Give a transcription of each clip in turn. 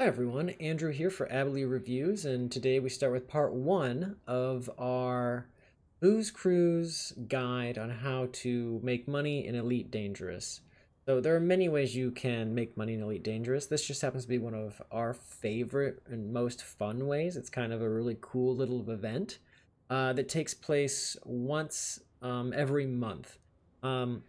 Hi everyone, Andrew here for ABELI Reviews, and today we start with part one of our Booze Cruise guide on how to make money in Elite Dangerous. So there are many ways you can make money in Elite Dangerous. This just happens to be one of our favorite and most fun ways. It's kind of a really cool little event that takes place once every month. Um,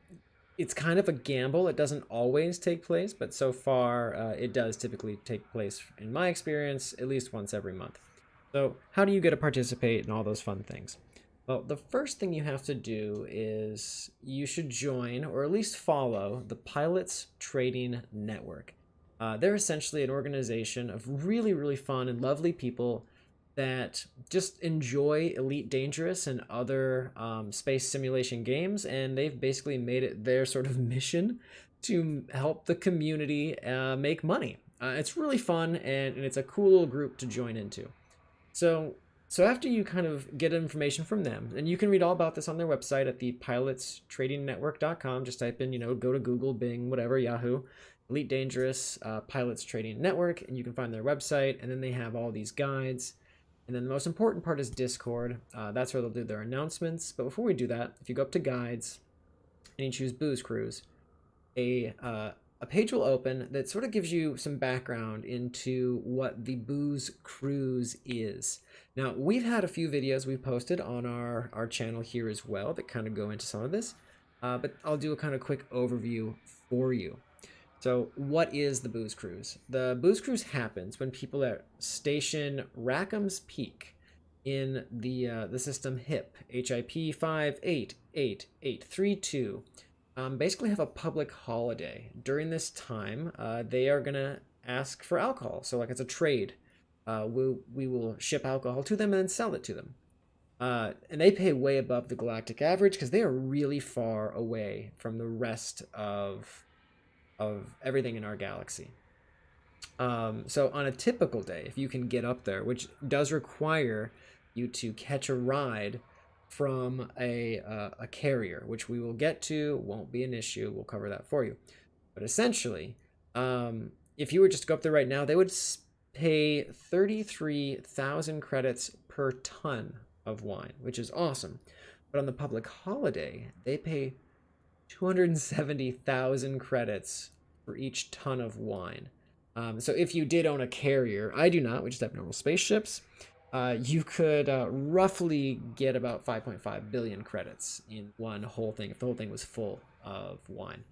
it's kind of a gamble. It doesn't always take place, but so far it does typically take place, in my experience, at least once every month. So how do you get to participate in all those fun things? Well, the first thing you have to do is you should join or at least follow the Pilots Trading Network. They're essentially an organization of really, really fun and lovely people that just enjoy Elite Dangerous and other space simulation games, and they've basically made it their sort of mission to help the community make money. It's really fun, and it's a cool group to join into. So, so after you kind of get information from them, and you can read all about this on their website at the pilotstradingnetwork.com. Just type in, go to Google, Bing, whatever, Yahoo, Elite Dangerous Pilots Trading Network, and you can find their website. And then they have all these guides. And then the most important part is Discord. That's where they'll do their announcements. But before we do that, if you go up to guides and you choose Booze Cruise, a page will open that sort of gives you some background into what the Booze Cruise is. Now, we've had a few videos we've posted on our channel here as well that kind of go into some of this, but I'll do a kind of quick overview for you. So what is the Booze Cruise? The Booze Cruise happens when people at Station Rackham's Peak in the system HIP 5888832 basically have a public holiday. During this time, they are gonna ask for alcohol. So like it's a trade. We will ship alcohol to them and then sell it to them. And they pay way above the galactic average because they are really far away from the rest of everything in our galaxy. So on a typical day, if you can get up there, which does require you to catch a ride from a carrier, which we will get to, won't be an issue. We'll cover that for you. But essentially, if you were just to go up there right now, they would pay 33,000 credits per ton of wine, which is awesome. But on the public holiday, they pay 270,000 credits for each ton of wine. So if you did own a carrier, I do not, we just have normal spaceships, you could roughly get about 5.5 billion credits in one whole thing, if the whole thing was full of wine.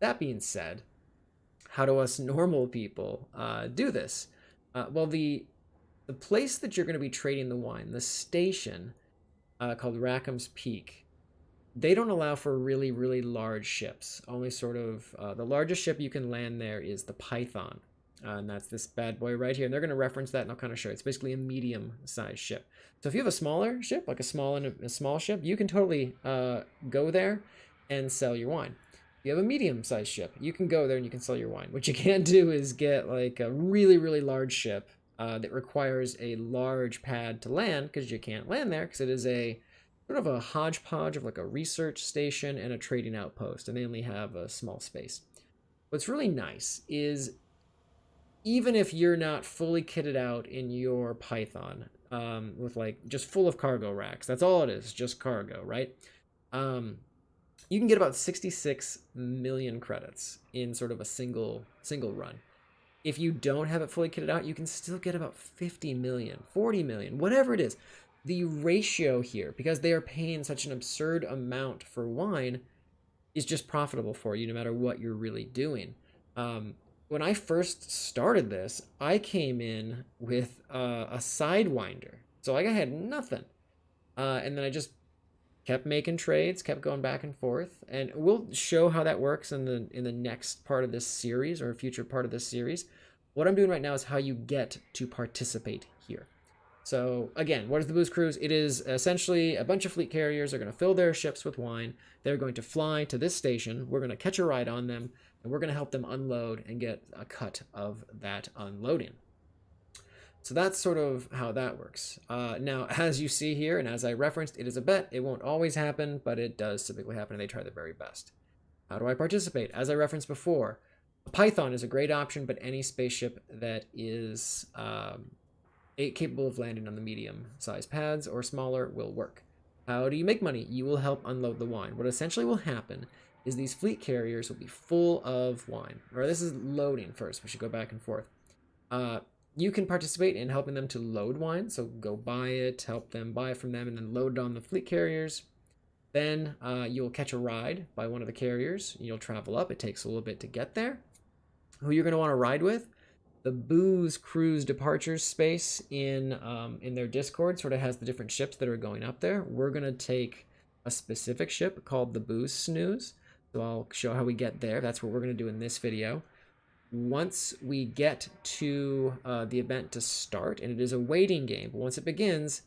That being said, how do us normal people do this? Well, the place that you're going to be trading the wine, the station called Rackham's Peak, they don't allow for really, really large ships. Only sort of the largest ship you can land there is the Python. And that's this bad boy right here. And they're going to reference that, and I'll kind of show you. It's basically a medium-sized ship. So if you have a smaller ship, like a small ship, you can totally go there and sell your wine. If you have a medium-sized ship, you can go there and you can sell your wine. What you can't do is get like a really, really large ship that requires a large pad to land, because you can't land there because it is a sort of a hodgepodge of like a research station and a trading outpost, and they only have a small space. What's really nice is even if you're not fully kitted out in your Python with like just full of cargo racks, that's all it is, just cargo, right? You can get about 66 million credits in sort of a single run. If you don't have it fully kitted out, you can still get about 50 million, 40 million, whatever it is. The ratio here, because they are paying such an absurd amount for wine, is just profitable for you no matter what you're really doing. When I first started this, I came in with a Sidewinder. So like I had nothing. And then I just kept making trades, kept going back and forth. And we'll show how that works in the next part of this series, or a future part of this series. What I'm doing right now is how you get to participate here. So again, what is the Booze Cruise? It is essentially a bunch of fleet carriers are going to fill their ships with wine. They're going to fly to this station. We're going to catch a ride on them, and we're going to help them unload and get a cut of that unloading. So that's sort of how that works. Now, as you see here, and as I referenced, it is a bet. It won't always happen, but it does typically happen, and they try their very best. How do I participate? As I referenced before, A Python is a great option, but any spaceship that is capable of landing on the medium-sized pads or smaller will work. How do you make money? You will help unload the wine. What essentially will happen is these fleet carriers will be full of wine. Or this is loading first. We should go back and forth. You can participate in helping them to load wine. So go buy it, help them buy it from them, and then load it on the fleet carriers. Then you'll catch a ride by one of the carriers. You'll travel up. It takes a little bit to get there. Who you're going to want to ride with? The Booze Cruise Departures space in their Discord sort of has the different ships that are going up there. We're going to take a specific ship called the Booze Snooze. So I'll show how we get there. That's what we're going to do in this video. Once we get to the event to start, and it is a waiting game, but once it begins,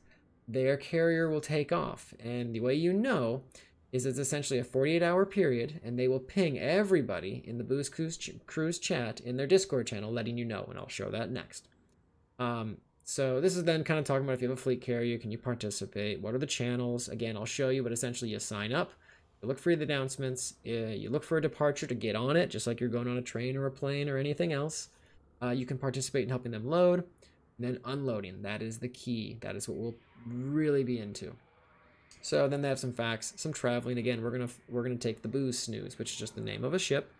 their carrier will take off. And the way you know is it's essentially a 48-hour period, and they will ping everybody in the Booze Cruise chat in their Discord channel, letting you know, and I'll show that next. So this is then kind of talking about if you have a fleet carrier, can you participate? What are the channels? Again, I'll show you, but essentially you sign up, you look for the announcements, you look for a departure to get on it, just like you're going on a train or a plane or anything else. You can participate in helping them load, and then unloading. That is the key. That is what we'll really be into. So then they have some facts, some traveling. Again, we're gonna take the Booze Snooze, which is just the name of a ship.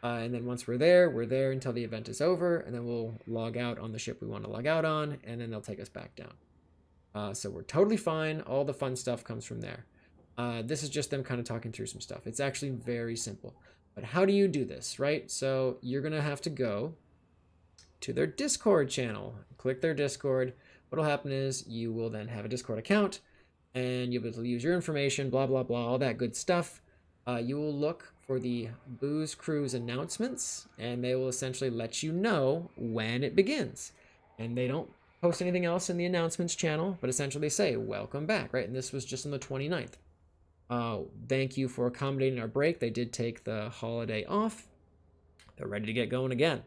And then once we're there until the event is over, and then we'll log out on the ship we want to log out on, and then they'll take us back down. So we're totally fine. All the fun stuff comes from there. This is just them kind of talking through some stuff. It's actually very simple. But how do you do this, right? So you're gonna have to go to their Discord channel, click their Discord. What'll happen is you will then have a Discord account, and you'll be able to use your information, blah, blah, blah, all that good stuff. You will look for the Booze Cruise announcements, and they will essentially let you know when it begins. And they don't post anything else in the announcements channel, but essentially they say, welcome back, right? And this was just on the 29th. Thank you for accommodating our break. They did take the holiday off. They're ready to get going again.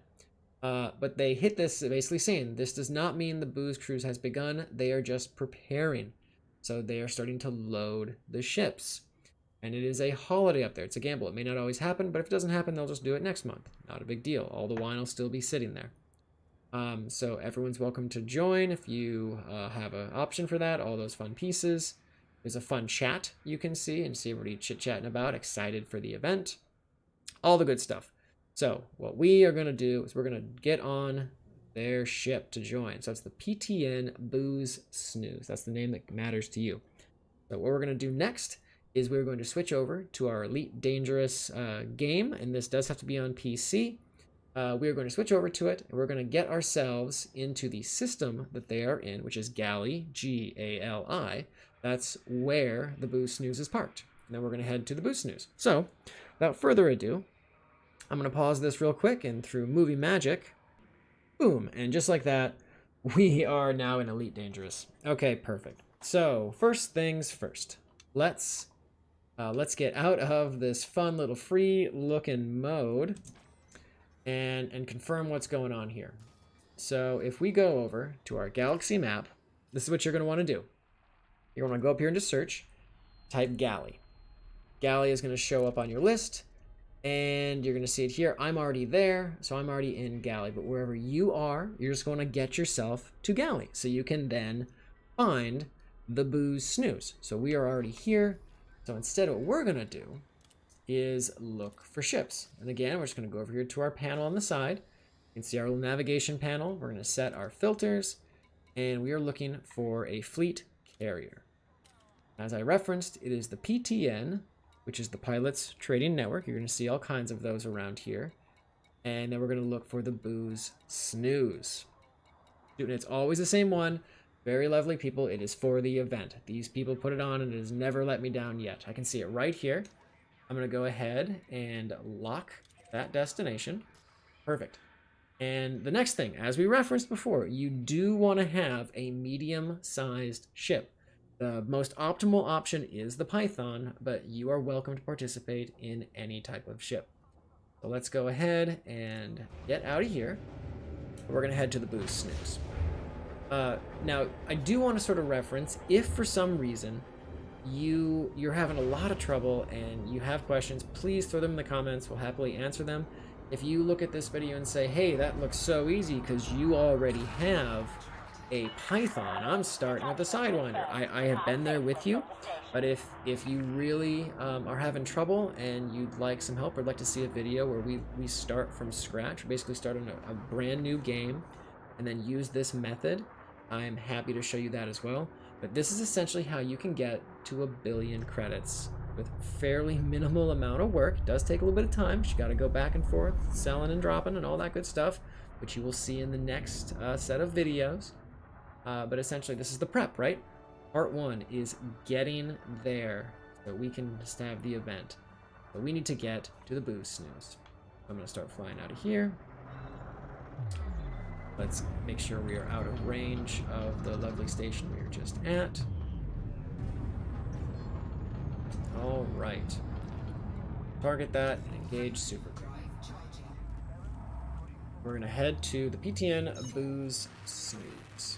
But they hit this basically saying, this does not mean the Booze Cruise has begun. They are just preparing. So they are starting to load the ships. And it is a holiday up there. It's a gamble. It may not always happen, but if it doesn't happen, they'll just do it next month. Not a big deal. All the wine will still be sitting there. So everyone's welcome to join if you have an option for that. All those fun pieces. There's a fun chat you can see and see everybody chit-chatting about, excited for the event. All the good stuff. So what we are going to do is we're going to get on their ship to join. So it's the PTN Booze Snooze. That's the name that matters to you. So what we're going to do next is we're going to switch over to our Elite Dangerous game, and this does have to be on PC. We are going to switch over to it, and we're going to get ourselves into the system that they are in, which is Galley, G-A-L-I. That's where the Booze Snooze is parked. And then we're going to head to the Booze Snooze. So without further ado, I'm going to pause this real quick, and through movie magic, boom, and just like that, we are now in Elite Dangerous. Okay, perfect. So first things first, let's get out of this fun little free-looking mode and confirm what's going on here. So if we go over to our galaxy map, this is what you're going to want to do. You're going to go up here into search, type Galley. Galley is going to show up on your list, and you're going to see it here. I'm already there, so I'm already in Galley. But wherever you are, you're just going to get yourself to Galley, so you can then find the Booze Snooze. So we are already here. So instead, what we're going to do is look for ships. And again, we're just going to go over here to our panel on the side. You can see our little navigation panel. We're going to set our filters, and we are looking for a fleet carrier. As I referenced, it is the PTN, which is the Pilots Trading Network. You're going to see all kinds of those around here. And then we're going to look for the Booze Snooze. And it's always the same one. Very lovely people. It is for the event. These people put it on, and it has never let me down yet. I can see it right here. I'm going to go ahead and lock that destination. Perfect. And the next thing, as we referenced before, you do want to have a medium-sized ship. The most optimal option is the Python, but you are welcome to participate in any type of ship. So let's go ahead and get out of here. We're going to head to the Booze Snooze. Now, I do want to sort of reference, if for some reason you're having a lot of trouble and you have questions, please throw them in the comments. We'll happily answer them. if you look at this video and say, hey, that looks so easy because you already have a Python, I'm starting with a Sidewinder. I have been there with you, but if you really are having trouble and you'd like some help or like to see a video where we start from scratch, basically start on a brand new game and then use this method, I'm happy to show you that as well. But this is essentially how you can get to 1 billion credits with fairly minimal amount of work. It does take a little bit of time. You got to go back and forth, selling and dropping and all that good stuff, which you will see in the next set of videos. But essentially, this is the prep, right? Part 1 is getting there so we can just have the event. But we need to get to the booze snooze. I'm going to start flying out of here. Let's make sure we are out of range of the lovely station we were just at. All right. Target that and engage super. We're going to head to the PTN Booze Snooze.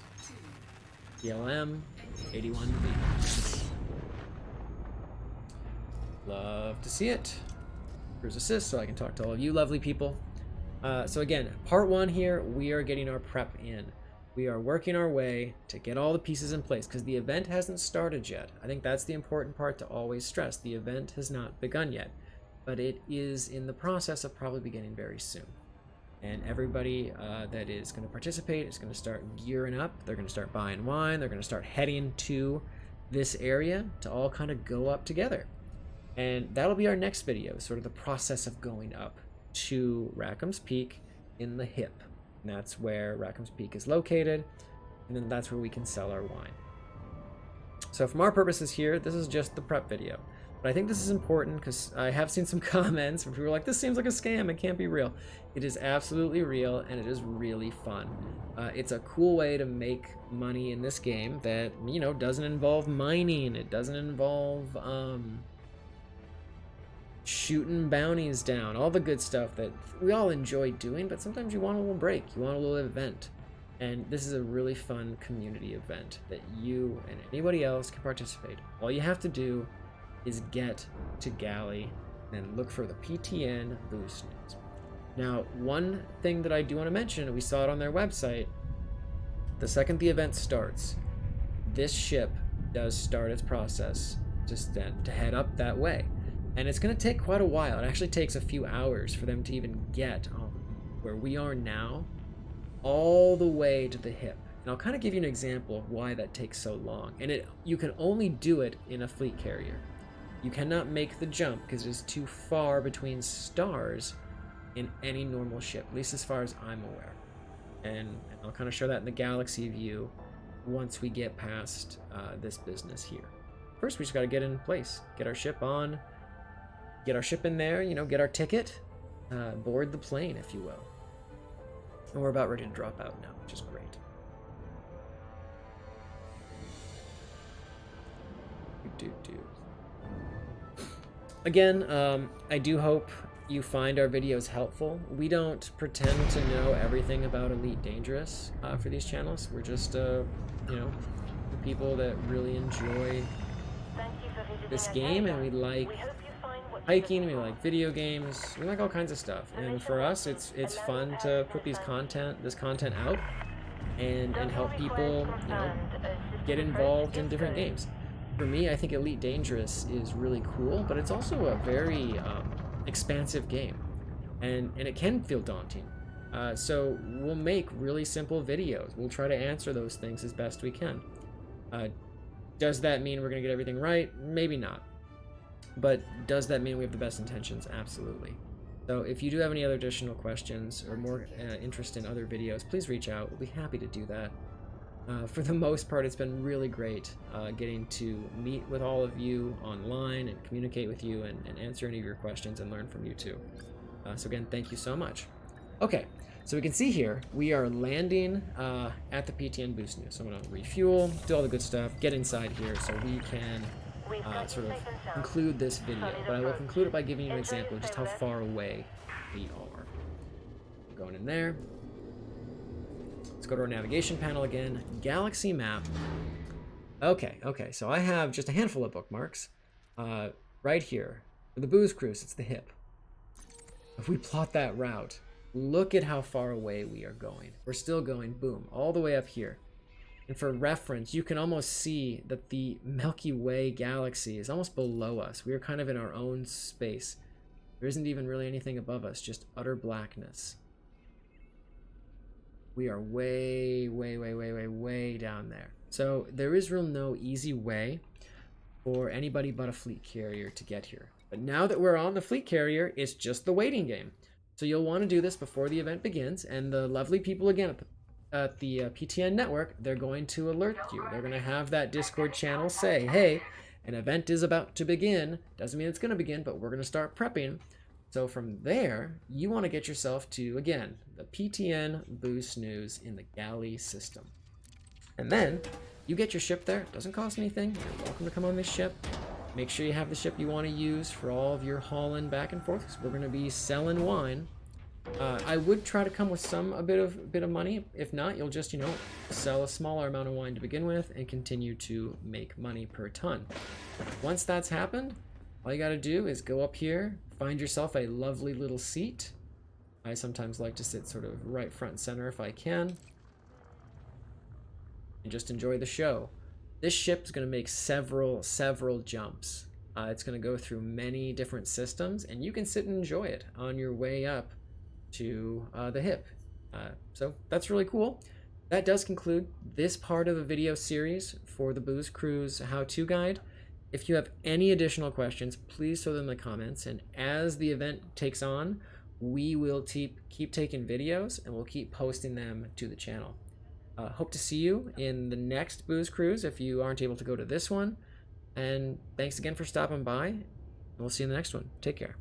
PLM 81B. Love to see it. Cruise assist so I can talk to all of you lovely people. So again, part 1 here, we are getting our prep in. We are working our way to get all the pieces in place because the event hasn't started yet. I think that's the important part to always stress. The event has not begun yet, but it is in the process of probably beginning very soon. And everybody that is going to participate is going to start gearing up. They're going to start buying wine. They're going to start heading to this area to all kind of go up together. And that'll be our next video, sort of the process of going up to Rackham's Peak in the hip. And that's where Rackham's Peak is located. And then that's where we can sell our wine. So from our purposes here, this is just the prep video. But I think this is important because I have seen some comments where people are like, this seems like a scam, it can't be real. It is absolutely real, and it is really fun. It's a cool way to make money in this game that, you know, doesn't involve mining. It doesn't involve shooting bounties down, all the good stuff that we all enjoy doing, but sometimes you want a little break, you want a little event. And this is a really fun community event that you and anybody else can participate. All you have to do is get to Galley and look for the PTN Booze Snooze. Now, one thing that I do want to mention, we saw it on their website, the second the event starts, this ship does start its process just then to head up that way. And it's going to take quite a while. It actually takes a few hours for them to even get where we are now, all the way to the hip. And I'll kind of give you an example of why that takes so long. And you can only do it in a fleet carrier. You cannot make the jump because it is too far between stars in any normal ship, at least as far as I'm aware. And I'll kind of show that in the galaxy view once we get past this business here. First, we just got to get in place, get our ship on, get our ship in there, you know, get our ticket, board the plane, if you will. And we're about ready to drop out now, which is great. Again, I do hope you find our videos helpful. We don't pretend to know everything about Elite Dangerous for these channels. We're just, you know, the people that really enjoy this game, and we like hiking, we like video games, we like all kinds of stuff. And for us, it's fun to put this content out and help people, you know, get involved in different games. For me, I think Elite Dangerous is really cool, but it's also a very expansive game, and it can feel daunting. So we'll make really simple videos. We'll try to answer those things as best we can. Does that mean we're going to get everything right? Maybe not. But does that mean we have the best intentions? Absolutely. So if you do have any other additional questions or more interest in other videos, please reach out. We'll be happy to do that. For the most part, it's been really great getting to meet with all of you online and communicate with you and answer any of your questions and learn from you too. So again, thank you so much. Okay, so we can see here, we are landing at the PTN Booze Snooze. So I'm going to refuel, do all the good stuff, get inside here so we can sort of conclude this video. But I will conclude it by giving you an example of just how far away we are. Going in there. Let's go to our navigation panel again. Galaxy map. Okay, so I have just a handful of bookmarks right here. For the booze cruise, it's the hip. If we plot that route, look at how far away we are going. We're still going, boom, all the way up here. And for reference, you can almost see that the Milky Way galaxy is almost below us. We are kind of in our own space. There isn't even really anything above us, just utter blackness. We are way, way, way, way, way, way down there. So there is really no easy way for anybody but a fleet carrier to get here. But now that we're on the fleet carrier, it's just the waiting game. So you'll want to do this before the event begins, and the lovely people again at the PTN network, they're going to alert you. They're going to have that Discord channel say, hey, an event is about to begin. Doesn't mean it's going to begin, but we're going to start prepping. So from there, you want to get yourself to, again, the PTN Boost News in the galley system. And then you get your ship there. It doesn't cost anything. You're welcome to come on this ship. Make sure you have the ship you want to use for all of your hauling back and forth, because we're going to be selling wine. I would try to come with a bit of money. If not, you'll just, sell a smaller amount of wine to begin with and continue to make money per ton. Once that's happened, all you got to do is go up here, find yourself a lovely little seat. I sometimes like to sit sort of right front and center if I can, and just enjoy the show. This ship is going to make several jumps. It's going to go through many different systems, and you can sit and enjoy it on your way up to the hip. So that's really cool. That does conclude this part of the video series for the Booze Cruise how-to guide. If you have any additional questions, please throw them in the comments, and as the event takes on, we will keep taking videos and we'll keep posting them to the channel. Hope to see you in the next Booze Cruise if you aren't able to go to this one. And thanks again for stopping by. And we'll see you in the next one. Take care.